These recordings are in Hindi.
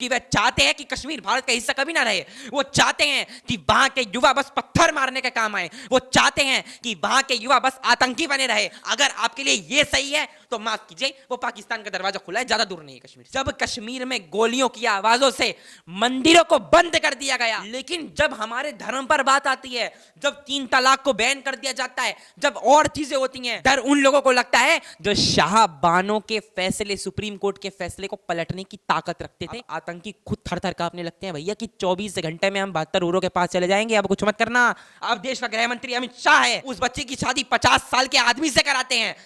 कि वे चाहते हैं कि कश्मीर भारत का हिस्सा कभी ना रहे। वो चाहते हैं कि वहां के युवा बस पत्थर मारने के काम आए। वो चाहते हैं कि वहां के युवा बस आतंकी बने रहे। अगर आपके लिए ये सही है तो माफ कीजिए, वो पाकिस्तान का दरवाजा खुला है, ज्यादा दूर नहीं है कश्मीर। जब कश्मीर में गोलियों की आवाजों से मंदिरों को बंद कर दिया गया, लेकिन जब हमारे धर्म पर बात आती है, जब 3 तलाक को बैन कर दिया जाता है, जब और चीजें होती हैं, डर उन लोगों को लगता है जो शाहबानो के फैसले, सुप्रीम कोर्ट के फैसले को पलटने की ताकत रखते थे। आतंकी खुद थर थर कांपने लगते हैं भैया कि 24 घंटे में हम 72 उरों के पास चले जाएंगे, अब कुछ मत करना। अब देश का गृह मंत्री अमित शाह है, उस बच्चे की शादी 50 साल के आदमी से कराते हैं।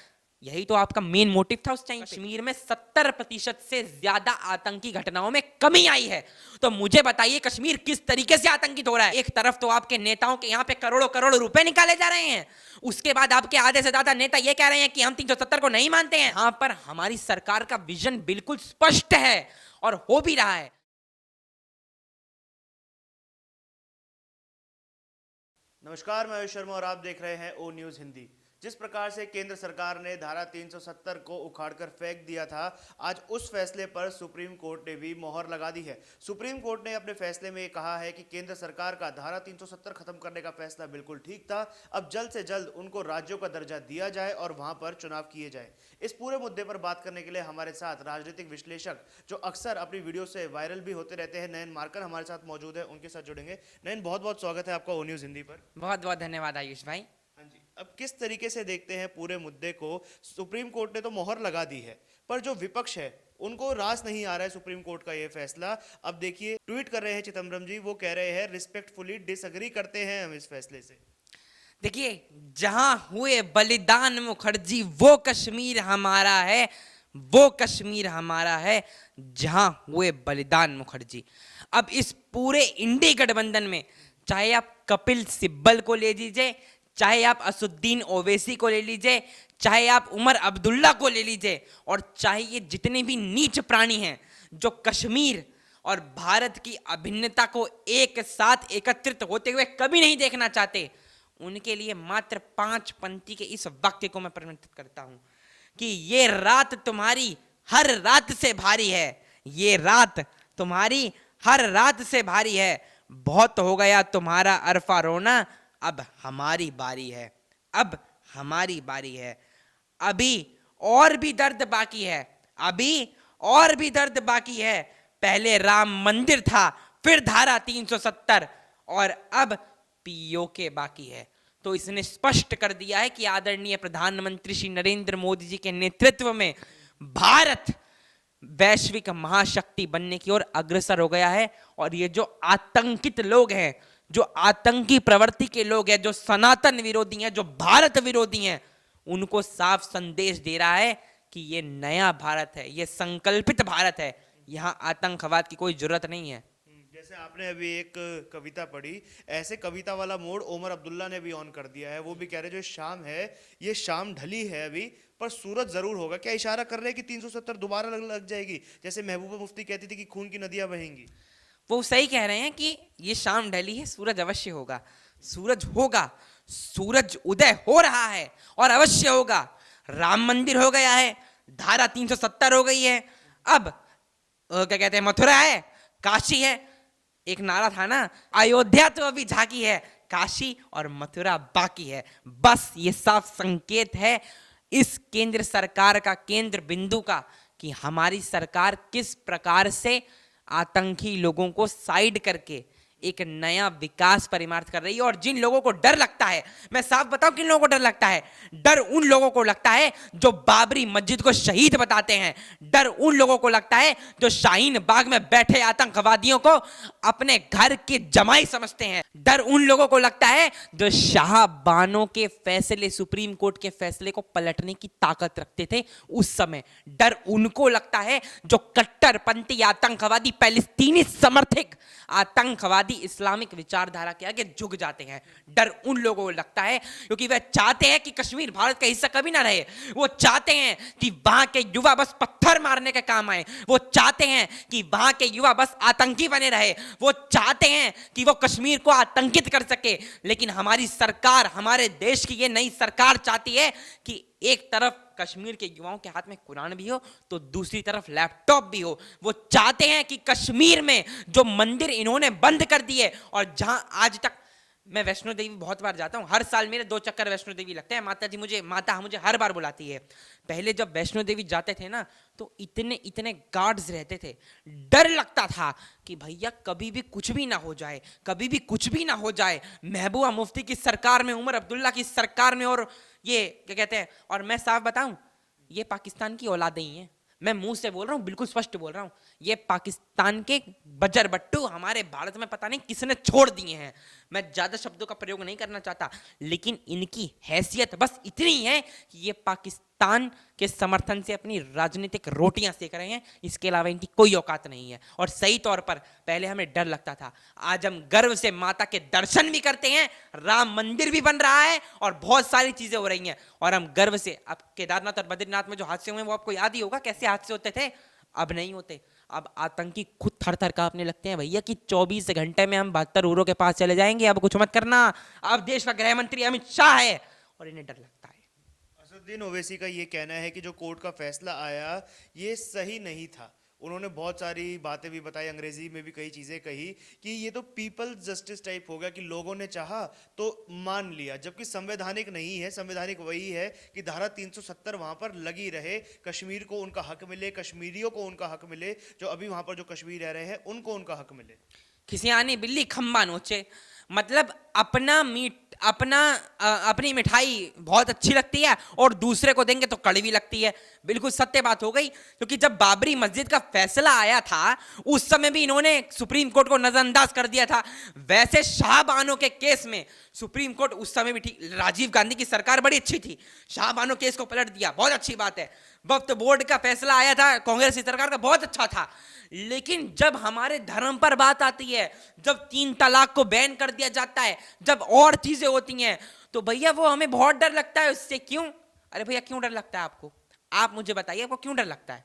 यही तो आपका मेन मोटिव था उस टाइम। कश्मीर में 70% से ज्यादा आतंकी घटनाओं में कमी आई है। तो मुझे बताइए कश्मीर किस तरीके से आतंकित हो रहा है। एक तरफ तो आपके नेताओं के यहाँ पे करोड़ों करोड़ रुपए निकाले जा रहे हैं, उसके बाद आपके आधे से ज्यादा नेता ये कह रहे हैं कि हम 370 को नहीं मानते हैं। यहाँ पर हमारी सरकार का विजन बिल्कुल स्पष्ट है और हो भी रहा है। नमस्कार, मैं आयुष शर्मा और आप देख रहे हैं ओ न्यूज़ हिंदी। जिस प्रकार से केंद्र सरकार ने धारा 370 को उखाड़कर फेंक दिया था, आज उस फैसले पर सुप्रीम कोर्ट ने भी मोहर लगा दी है। सुप्रीम कोर्ट ने अपने फैसले में कहा है कि केंद्र सरकार का धारा 370 खत्म करने का फैसला बिल्कुल ठीक था। अब जल्द से जल्द उनको राज्यों का दर्जा दिया जाए और वहां पर चुनाव किए जाए। इस पूरे मुद्दे पर बात करने के लिए हमारे साथ राजनीतिक विश्लेषक जो अक्सर अपनी वीडियो से वायरल भी होते रहते हैं, नयन मार्कर हमारे साथ मौजूद है, उनके साथ जुड़ेंगे। नयन, बहुत बहुत स्वागत है आपका ओ न्यूज़ हिंदी पर। बहुत बहुत धन्यवाद आयुष भाई। हाँ जी, अब किस तरीके से देखते हैं पूरे मुद्दे को? सुप्रीम कोर्ट ने तो मोहर लगा दी है, पर जो विपक्ष है उनको रास नहीं आ रहा है सुप्रीम कोर्ट का ये फैसला। अब देखिए, ट्वीट कर रहे हैं चिदम्बरम जी, वो कह रहे हैं रिस्पेक्टफुली डिसएग्री करते हैं हम इस फैसले से। देखिए, जहां हुए बलिदान मुखर्जी वो कश्मीर हमारा है, वो कश्मीर हमारा है जहां हुए बलिदान मुखर्जी। अब इस पूरे इंडी गठबंधन में चाहे आप कपिल सिब्बल को ले लीजिए, चाहे आप असुद्दीन ओवैसी को ले लीजिए, चाहे आप उमर अब्दुल्ला को ले लीजिए, और चाहे ये जितने भी नीच प्राणी हैं जो कश्मीर और भारत की अभिन्नता को एक साथ एकत्रित होते हुए कभी नहीं देखना चाहते, उनके लिए मात्र 5 पंक्ति के इस वाक्य को मैं प्रमाणित करता हूं कि ये रात तुम्हारी हर रात से भारी है, ये रात तुम्हारी हर रात से भारी है, बहुत हो गया तुम्हारा अरफा रोना, अब हमारी बारी है, अब हमारी बारी है। अभी और भी दर्द बाकी है, अभी और भी दर्द बाकी है। पहले राम मंदिर था, फिर धारा 370 और अब पीओके बाकी है। तो इसने स्पष्ट कर दिया है कि आदरणीय प्रधानमंत्री श्री नरेंद्र मोदी जी के नेतृत्व में भारत वैश्विक महाशक्ति बनने की ओर अग्रसर हो गया है। और ये जो आतंकित लोग हैं, जो आतंकी प्रवृत्ति के लोग हैं, जो सनातन विरोधी हैं, जो भारत विरोधी हैं, उनको साफ संदेश दे रहा है कि ये नया भारत है, ये संकल्पित भारत है, यहां आतंकवाद की कोई जरूरत नहीं है। जैसे आपने अभी एक कविता पढ़ी, ऐसे कविता वाला मोड उमर अब्दुल्ला ने भी ऑन कर दिया है। वो भी कह रहे जो शाम है, ये शाम ढली है अभी, पर सूरज जरूर होगा। क्या इशारा कर रहे हैं कि 370 दोबारा लग जाएगी, जैसे महबूबा मुफ्ती कहती थी कि खून की नदियां बहेंगी? वो सही कह रहे हैं कि ये शाम ढली है, सूरज अवश्य होगा, सूरज होगा, सूरज उदय हो रहा है और अवश्य होगा। राम मंदिर हो गया है, धारा 370 हो गई है, अब क्या कहते हैं, मथुरा है, काशी है। एक नारा था ना, अयोध्या तो अभी झांकी है, काशी और मथुरा बाकी है। बस ये साफ संकेत है इस केंद्र सरकार का, केंद्र बिंदु का, कि हमारी सरकार किस प्रकार से आतंकी लोगों को साइड करके एक नया विकास परिमार्थ कर रही है। और जिन लोगों को डर लगता है, मैं साफ बताऊं किन लोगों को डर लगता है, डर उन लोगों को लगता है जो बाबरी मस्जिद को शहीद बताते हैं, डर उन लोगों को लगता है जो शाहीन बाग में बैठे आतंकवादियों को अपने घर के जमाई समझते हैं, डर उन लोगों को लगता है जो शाहबानो के फैसले, सुप्रीम कोर्ट के फैसले को पलटने की ताकत रखते थे उस समय, डर उनको लगता है जो कट्टरपंथी आतंकवादी, पैलेस्तीनी समर्थित आतंकवादी इस्लामिक विचारधारा के आगे झुक जाते हैं। डर उन लोगों को लगता है क्योंकि वे चाहते हैं कि कश्मीर भारत का हिस्सा कभी ना रहे। वो चाहते हैं कि वहां के युवा बस पत्थर मारने के काम आए। वो चाहते हैं कि वहां के युवा बस आतंकी बने रहे। वो चाहते हैं कि वो कश्मीर को आतंकित कर सके। लेकिन हमारी सरकार, हमारे देश की ये नई सरकार चाहती है कि एक तरफ कश्मीर के युवाओं के हाथ में कुरान भी हो तो दूसरी तरफ लैपटॉप भी हो। वो चाहते हैं कि कश्मीर में जो मंदिर इन्होंने बंद कर दिए, और जहां आज तक मैं वैष्णो देवी बहुत बार जाता हूँ, हर साल मेरे 2 चक्कर वैष्णो देवी लगते हैं। माता मुझे हर बार बुलाती है। पहले जब वैष्णो देवी जाते थे ना तो इतने इतने गार्ड्स रहते थे, डर लगता था कि भैया कभी भी कुछ भी ना हो जाए, कभी भी कुछ भी ना हो जाए। महबूबा मुफ्ती की सरकार में, उमर अब्दुल्ला की सरकार में, और ये क्या कहते हैं, और मैं साफ बताऊं, ये पाकिस्तान की औलादें ही हैं। मैं मुंह से बोल रहा हूं, बिल्कुल स्पष्ट बोल रहा हूं। ये पाकिस्तान के बजर बट्टू हमारे भारत में पता नहीं किसने छोड़ दिए हैं। मैं ज्यादा शब्दों का प्रयोग नहीं करना चाहता, लेकिन इनकी हैसियत बस इतनी है कि ये पाकिस्तान के समर्थन से अपनी राजनीतिक रोटियां सेक रहे हैं। इसके अलावा इनकी कोई औकात नहीं है। और सही तौर पर पहले हमें डर लगता था, आज हम गर्व से माता के दर्शन भी करते हैं, राम मंदिर भी बन रहा है और बहुत सारी चीजें हो रही हैं। और हम गर्व से, अब केदारनाथ और बद्रीनाथ में जो हादसे हुए वो आपको याद ही होगा, कैसे हादसे होते थे। अब नहीं होते। अब आतंकी खुद थर थर कांपने लगते हैं भैया कि 24 घंटे में हम 72 उरों के पास चले जाएंगे, अब कुछ मत करना। अब देश का गृह मंत्री अमित शाह है और इन्हें डर लगता है। असदुद्दीन ओवैसी का ये कहना है कि जो कोर्ट का फैसला आया ये सही नहीं था। उन्होंने बहुत सारी बातें भी बताई, अंग्रेजी में भी कई चीज़ें कही कि ये तो पीपल्स जस्टिस टाइप हो गया कि लोगों ने चाहा तो मान लिया, जबकि संवैधानिक नहीं है। संवैधानिक वही है कि धारा 370 वहाँ पर लगी रहे, कश्मीर को उनका हक मिले, कश्मीरियों को उनका हक मिले, जो अभी वहाँ पर जो कश्मीर रह रहे हैं उनको उनका हक मिले। खिसियानी बिल्ली खंबा नोचे, मतलब अपनी मिठाई बहुत अच्छी लगती है और दूसरे को देंगे तो कड़वी लगती है। बिल्कुल सत्य बात हो गई। क्योंकि जब बाबरी मस्जिद का फैसला आया था उस समय भी इन्होंने सुप्रीम कोर्ट को नजरअंदाज कर दिया था। वैसे शाहबानो के केस में सुप्रीम कोर्ट उस समय भी ठीक, राजीव गांधी की सरकार बड़ी अच्छी थी, शाहबानो केस को पलट दिया, बहुत अच्छी बात है। वक्फ बोर्ड का फैसला आया था कांग्रेस की सरकार का, बहुत अच्छा था। लेकिन जब हमारे धर्म पर बात आती है, जब 3 तलाक को बैन कर दिया जाता है, जब और चीजें होती हैं, तो भैया वो हमें बहुत डर लगता है उससे। क्यों? अरे भैया क्यों डर लगता है आपको? आप मुझे बताइए, आपको क्यों डर लगता है?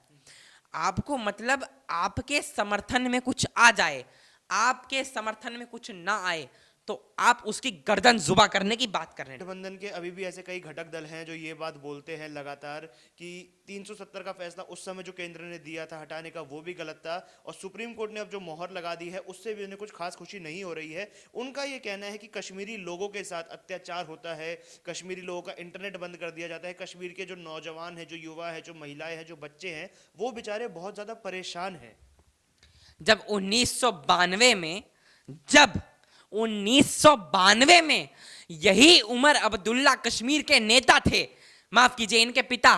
आपको मतलब आपके समर्थन में कुछ आ जाए, आपके समर्थन में कुछ ना आए तो आप उसकी गर्दन जुबा करने की बात कर रहे हैं। गठबंधन के अभी भी ऐसे कई घटक दल हैं जो ये बात बोलते हैं लगातार कि 370 का फैसला उस समय जो केंद्र ने दिया था हटाने का वो भी गलत था, और सुप्रीम कोर्ट ने अब जो मोहर लगा दी है उससे भी उन्हें कुछ खास खुशी नहीं हो रही है। उनका ये कहना है कि कश्मीरी लोगों के साथ अत्याचार होता है, कश्मीरी लोगों का इंटरनेट बंद कर दिया जाता है, कश्मीर के जो नौजवान हैं, जो युवा है, जो महिलाएं हैं, जो बच्चे हैं, वो बेचारे बहुत ज्यादा परेशान हैं। जब 1992 में यही उमर अब्दुल्ला कश्मीर के नेता थे, माफ कीजिए इनके पिता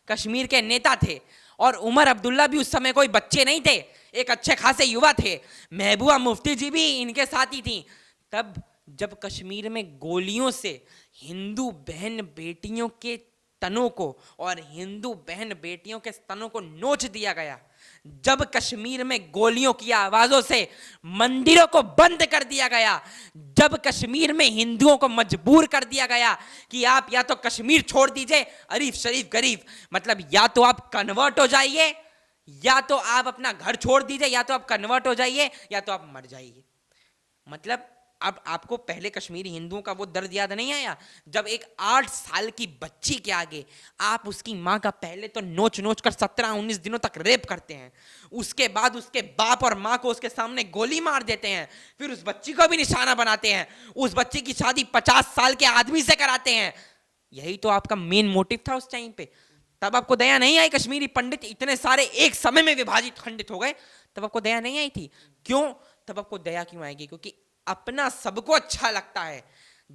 कश्मीर के नेता थे, और उमर अब्दुल्ला भी उस समय कोई बच्चे नहीं थे, एक अच्छे खासे युवा थे, महबूबा मुफ्ती जी भी इनके साथ ही थी। तब जब कश्मीर में गोलियों से हिंदू बहन बेटियों के तनों को और हिंदू बहन बेटियों के स्तनों को नोच दिया गया, जब कश्मीर में गोलियों की आवाजों से मंदिरों को बंद कर दिया गया, जब कश्मीर में हिंदुओं को मजबूर कर दिया गया कि आप या तो कश्मीर छोड़ दीजिए, अरीफ शरीफ गरीब, मतलब या तो आप कन्वर्ट हो जाइए, या तो आप अपना घर छोड़ दीजिए, या तो आप कन्वर्ट हो जाइए, या तो आप मर जाइए। मतलब अब आपको पहले कश्मीरी हिंदुओं का वो दर्द याद नहीं आया जब एक 8 साल की बच्ची के आगे आप उसकी मां का पहले तो नोच नोच कर 17-19 दिनों तक रेप करते हैं, उसके बाद उसके बाप और मां को उसके सामने गोली मार देते हैं, फिर उस बच्ची को भी निशाना बनाते हैं, उस बच्ची की शादी 50 साल के आदमी से कराते हैं। यही तो आपका मेन मोटिव था उस टाइम पे। तब आपको दया नहीं आई? कश्मीरी पंडित इतने सारे एक समय में विभाजित खंडित हो गए, तब आपको दया नहीं आई थी? क्यों? तब आपको दया क्यों आएगी? क्योंकि अपना सबको अच्छा लगता है,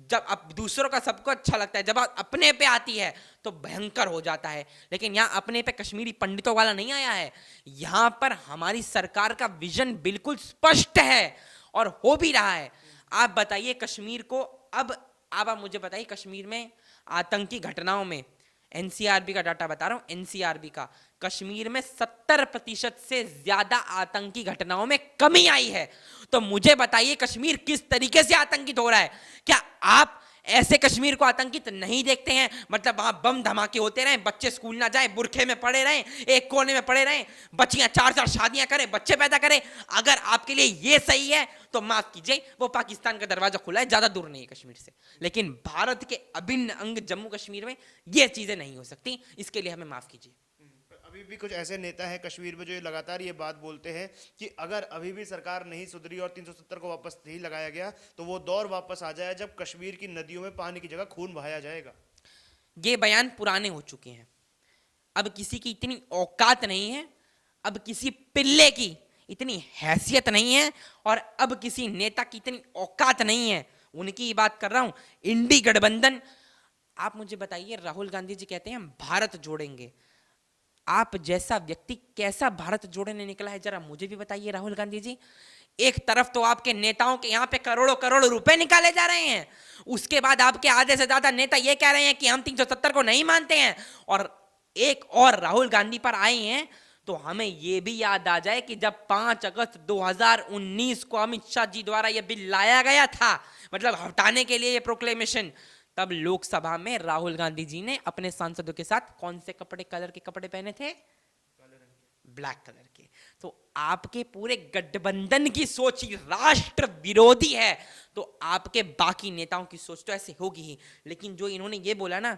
जब अब दूसरों का सबको अच्छा लगता है, जब अपने पे आती है तो भयंकर हो जाता है। लेकिन यहाँ अपने पे कश्मीरी पंडितों वाला नहीं आया है, यहाँ पर हमारी सरकार का विजन बिल्कुल स्पष्ट है और हो भी रहा है। आप बताइए कश्मीर को, अब आप मुझे बताइए कश्मीर में आतंकी घटनाओं में, एनसीआरबी का डाटा बता रहा हूं, एनसीआरबी का, कश्मीर में 70% से ज्यादा आतंकी घटनाओं में कमी आई है। तो मुझे बताइए कश्मीर किस तरीके से आतंकित हो रहा है? क्या आप ऐसे कश्मीर को आतंकित नहीं देखते हैं। मतलब वहां बम धमाके होते रहे, बच्चे स्कूल ना जाए, बुरखे में पड़े रहें, एक कोने में पड़े रहें, बच्चियां 4-4 शादियां करें, बच्चे पैदा करें। अगर आपके लिए ये सही है तो माफ कीजिए, वो पाकिस्तान का दरवाजा खुला है, ज्यादा दूर नहीं है कश्मीर से। लेकिन भारत के अभिन्न अंग जम्मू कश्मीर में ये चीजें नहीं हो सकती, इसके लिए हमें माफ कीजिए। अभी भी कुछ ऐसे नेता हैं कश्मीर में जो ये लगातार ये बात बोलते हैं कि अगर अभी भी सरकार नहीं सुधरी और 370 को वापस नहीं लगाया गया तो वो दौर वापस आ जाए जब कश्मीर की नदियों में पानी की जगह खून बहाया जाएगा। ये बयान पुराने हो चुके हैं, अब किसी की इतनी औकात नहीं है, अब किसी पिल्ले की इतनी हैसियत नहीं है, और अब किसी नेता की इतनी औकात नहीं है। उनकी बात कर रहा हूं, इंडी गठबंधन। आप मुझे बताइए, राहुल गांधी जी कहते हैं हम भारत जोड़ेंगे। आप जैसा व्यक्ति कैसा भारत जोड़ने निकला है, जरा मुझे भी बताइए राहुल गांधी जी। एक तरफ तो आपके नेताओं के यहाँ पे करोड़ों करोड़ रुपए निकाले जा रहे हैं, उसके बाद आपके आधे से ज्यादा नेता ये कह रहे हैं कि हम 370 को नहीं मानते हैं, और एक और राहुल गांधी पर आए हैं। तो हमें यह भी याद आ जाए कि जब 5 अगस्त 2019 को अमित शाह जी द्वारा यह बिल लाया गया था, मतलब हटाने के लिए यह प्रोक्लेमेशन, तब लोकसभा में राहुल गांधी जी ने अपने सांसदों के साथ कौन से कलर के कपड़े पहने थे? ब्लैक कलर के। तो आपके पूरे गठबंधन की सोच ही राष्ट्र विरोधी है, तो आपके बाकी नेताओं की सोच तो ऐसे होगी ही। लेकिन जो इन्होंने ये बोला ना,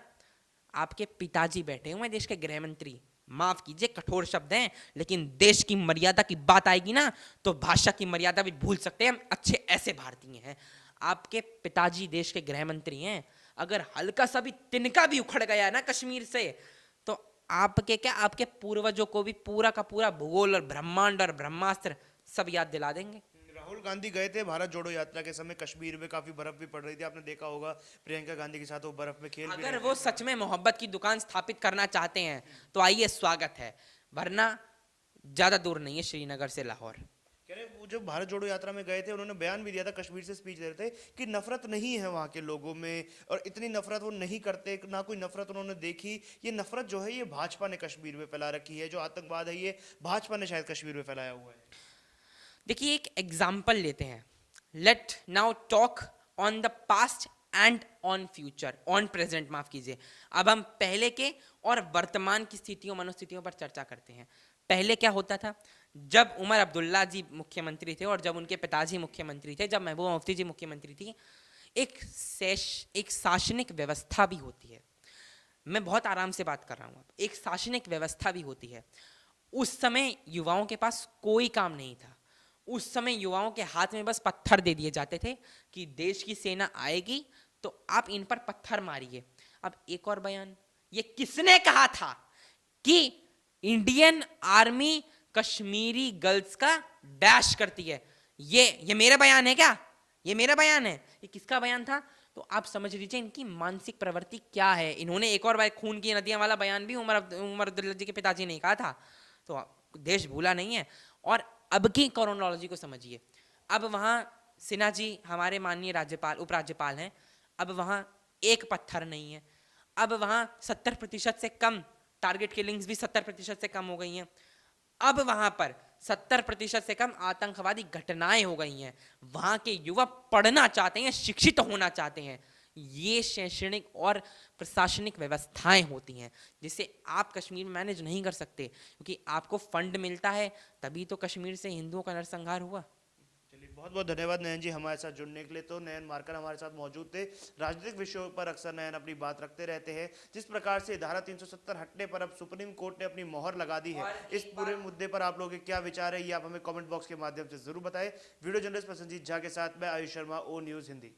आपके पिताजी बैठे हुए देश के गृह मंत्री, माफ कीजिए कठोर शब्द हैं, लेकिन देश की मर्यादा की बात आएगी ना तो भाषा की मर्यादा भी भूल सकते हैं। हम अच्छे ऐसे भारतीय हैं। आपके पिताजी देश के गृह मंत्री हैं, अगर हल्का सा भी तिनका भी उखड़ गया ना कश्मीर से, तो आपके क्या, आपके पूर्वजों को भी पूरा का पूरा भूगोल और ब्रह्मांड और ब्रह्मास्त्र सब याद दिला देंगे। राहुल गांधी गए थे भारत जोड़ो यात्रा के समय, कश्मीर में काफी बर्फ भी पड़ रही थी, आपने देखा होगा प्रियंका गांधी के साथ वो बर्फ में खेल भी अगर रहे वो थे। सच में मोहब्बत की दुकान स्थापित करना चाहते हैं तो आइए, स्वागत है, वरना ज्यादा दूर नहीं है श्रीनगर से लाहौर। कह रहे वो जब भारत जोड़ो यात्रा में गए थे उन्होंने बयान भी दिया था, कश्मीर से स्पीच दे रहे थे कि नफरत नहीं है वहाँ के लोगों में, और इतनी नफरत वो नहीं करते, ना कोई नफरत उन्होंने देखी। ये नफरत जो है ये भाजपा ने कश्मीर में फैला रखी है, जो आतंकवाद है ये भाजपा ने शायद कश्मीर में फैलाया हुआ है। देखिए, एक एग्जाम्पल लेते हैं। Let now talk on the past and on future, on present माफ कीजिए। अब हम पहले के और वर्तमान की स्थितियों मनोस्थितियों पर चर्चा करते हैं। पहले क्या होता था, जब उमर अब्दुल्ला जी मुख्यमंत्री थे और जब उनके पिताजी मुख्यमंत्री थे, जब महबूबा मुफ्ती जी मुख्यमंत्री थी, एक शासनिक व्यवस्था भी होती है। मैं बहुत आराम से बात कर रहा हूँ, एक शासनिक व्यवस्था भी होती है। उस समय युवाओं के पास कोई काम नहीं था। उस समय युवाओं के हाथ में बस पत्थर दे दिए जाते थे कि देश की सेना आएगी तो आप इन पर पत्थर मारिए। अब एक और बयान, ये किसने कहा था कि इंडियन आर्मी कश्मीरी गर्ल्स का डैश करती है? ये मेरा बयान है क्या? ये मेरा बयान है? ये किसका बयान था? तो आप समझ लीजिए इनकी मानसिक प्रवृत्ति क्या है। इन्होंने एक और बार खून की नदियां वाला बयान भी उमर अब्दुल्ला जी के पिताजी ने कहा था। तो देश भूला नहीं है। और अब की क्रोनोलॉजी को समझिए। अब वहां सिन्हा जी हमारे माननीय राज्यपाल उपराज्यपाल हैं। अब वहां एक पत्थर नहीं है। अब वहां 70% से कम टारगेट किलिंग्स भी 70% से कम हो गई हैं। अब वहां पर 70% से कम आतंकवादी घटनाएं हो गई हैं। वहां के युवा पढ़ना चाहते हैं, शिक्षित होना चाहते हैं। ये शैक्षणिक और प्रशासनिक व्यवस्थाएं होती हैं जिसे आप कश्मीर में मैनेज नहीं कर सकते, क्योंकि आपको फंड मिलता है, तभी तो कश्मीर से हिंदुओं का नरसंहार हुआ। चलिए, बहुत बहुत धन्यवाद नयन जी हमारे साथ जुड़ने के लिए। तो नयन मार्कर हमारे साथ मौजूद थे। राजनीतिक विषयों पर अक्सर नयन अपनी बात रखते रहते हैं। जिस प्रकार से धारा 370 हटने पर अब सुप्रीम कोर्ट ने अपनी मोहर लगा दी है, इस पूरे मुद्दे पर आप लोगों के क्या विचार है, ये आप हमें कमेंट बॉक्स के माध्यम से जरूर बताएं। वीडियो जर्नलिस्ट प्रसन्नजीत झा के साथ मैं आयुष शर्मा, ओ न्यूज़ हिंदी।